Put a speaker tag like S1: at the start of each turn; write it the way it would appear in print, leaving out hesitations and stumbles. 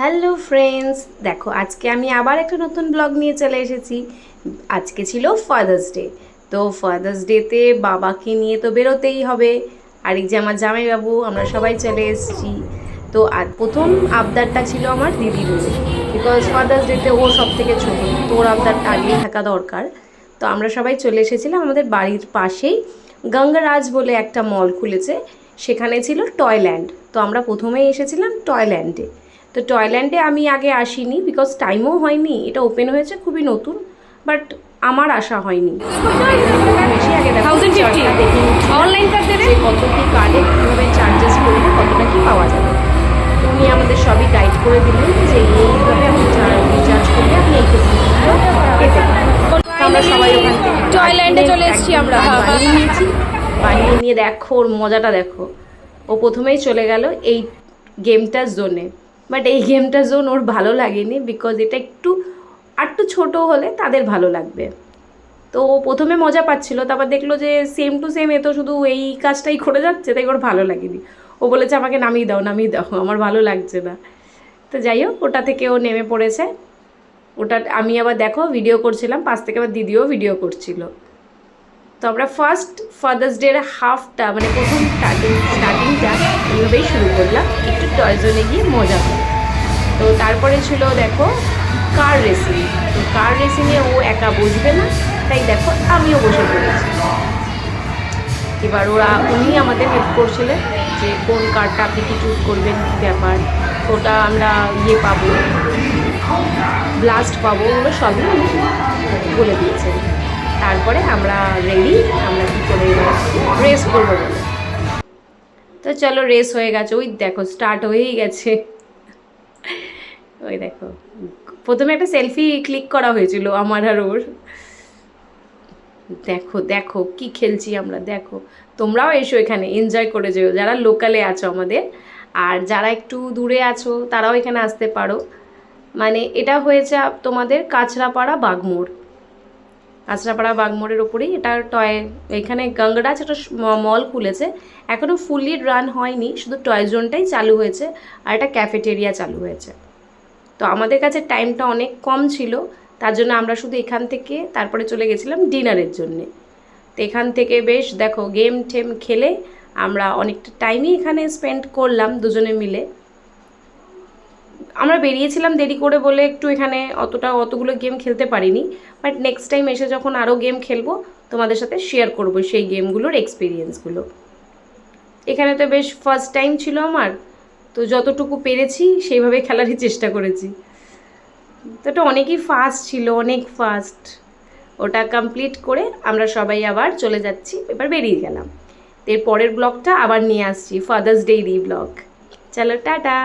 S1: Hello friends, দেখো আজকে আমি আবার একটা নতুন ব্লগ নিয়ে চলে এসেছি। আজকে ছিল ফাদার্স ডে। তো ফাদার্স ডেতে বাবাকে নিয়ে তো বেরোতেই হবে। আর এই যে আমার জামাইবাবু, আমরা সবাই চলে এসেছি। তো আর প্রথম আবদারটা ছিল আমার দিদির মেয়ে, বিকজ ফাদার্স ডেতে ও সব থেকে ছোটো, তো ওর আবদারটা আগেই থাকা দরকার। তো আমরা সবাই চলে এসেছিলাম। আমাদের বাড়ির পাশেই গঙ্গারাজ বলে একটা মল খুলেছে, সেখানে ছিল টয়ল্যান্ড। তো আমরা প্রথমেই এসেছিলাম টয়ল্যান্ডে। তো টয়ল্যান্ডে আমি আগে আসিনি, বিকজ টাইমও হয়নি, এটা ওপেন হয়েছে খুবই নতুন, বাট আমার আসা হয়নি। বেশি আগে অনলাইন কার্ড দেবে, কত কী কার্ডে কীভাবে চার্জেস করলে কতটা কী পাওয়া যাবে। তো উনি আমাদের সবই গাইড করে দিলেন যে এইভাবে আপনি রিচার্জ করলে আপনি এই ফেসিলিটিগুলো পেতে পারেন। আমরা সবাই ওখান থেকে টয়ল্যান্ডে চলে এসেছি। আমরা বানিয়ে নিয়েছি, বানিয়ে নিয়ে দেখো ওর মজাটা দেখো। ও প্রথমেই চলে গেল এই গেমটার জোনে, বাট এই গেমটার জোন ওর ভালো লাগেনি, বিকজ এটা একটু ছোটো হলে তাদের ভালো লাগবে। তো ও প্রথমে মজা পাচ্ছিল, তারপর দেখলো যে সেম টু সেম এ তো শুধু এই কাজটাই করে যাচ্ছে, তাই ওর ভালো লাগেনি। ও বলেছে আমাকে নামিয়ে দাও, আমার ভালো লাগছে না। তো যাই হোক, ওটা থেকে ও নেমে পড়েছে। ওটা আমি আবার দেখো ভিডিও করছিলাম, পাশ থেকে আবার দিদিও ভিডিও করছিল। তো আমরা ফার্স্ট ফাদার্স ডের হাফটা, মানে প্রথম স্টার্টিংটা এইভাবেই শুরু করলাম, একটু টয়জনে গিয়ে মজা করে। তো তারপরে ছিল দেখো কার রেসিং। তো কার রেসিংয়ে ও একা বসবে না, তাই দেখো আমিও বসে পড়েছি। এবার উনি আমাদের হেল্প করছিলেন যে কোন কারটা আপনি কি চুজ করবেন, কী ব্যাপার, ওটা আমরা পাবো, ব্লাস্ট পাবো, ওগুলো সবই উনি বলে দিয়েছেন। তারপরে আমরা রেডি, আমরা কী করে রেস করবো বলে। তো চলো রেস হয়ে গেছে, ওই দেখো স্টার্ট হয়েই গেছে। ওই দেখো প্রথমে একটা সেলফি ক্লিক করা হয়েছিল আমার আর ওর। দেখো দেখো কি খেলছি আমরা, দেখো তোমরাও এসো এখানে এনজয় করে যেও, যারা লোকালে আছো আমাদের, আর যারা একটু দূরে আছো তারাও এখানে আসতে পারো। মানে এটা হয়েছে তোমাদের কাঁচরাপাড়া বাগমোড়, কাঁচরাপাড়া বাগমোড়ের ওপরেই এটা এখানে গঙ্গারাজ একটা মল খুলেছে। এখনও ফুললি রান হয়নি, শুধু টয় জোনটাই চালু হয়েছে আর একটা ক্যাফেটেরিয়া চালু হয়েছে। তো আমাদের কাছে টাইমটা অনেক কম ছিল, তার জন্য আমরা শুধু এখান থেকে তারপরে চলে গেছিলাম ডিনারের জন্যে। তো এখান থেকে বেশ দেখো গেম টেম খেলে আমরা অনেকটা টাইমই এখানে স্পেন্ড করলাম দুজনে মিলে। আমরা বেরিয়েছিলাম দেরি করে বলে একটু এখানে অতগুলো গেম খেলতে পারিনি, বাট নেক্সট টাইম এসে যখন আরও গেম খেলবো তোমাদের সাথে শেয়ার করবো সেই গেমগুলোর এক্সপিরিয়েন্সগুলো। এখানে তো বেশ ফার্স্ট টাইম ছিল আমার, তো যতটুকু পেরেছি সেইভাবে খেলারই চেষ্টা করেছি। তো ওটা অনেকই ফাস্ট ছিল, অনেক ফাস্ট। ওটা কমপ্লিট করে আমরা সবাই আবার চলে যাচ্ছি, এবার বেরিয়ে গেলাম। এর পরের ব্লগটা আবার নিয়ে আসছি, ফাদার্স ডেইরি ব্লগ। চলো টাটা।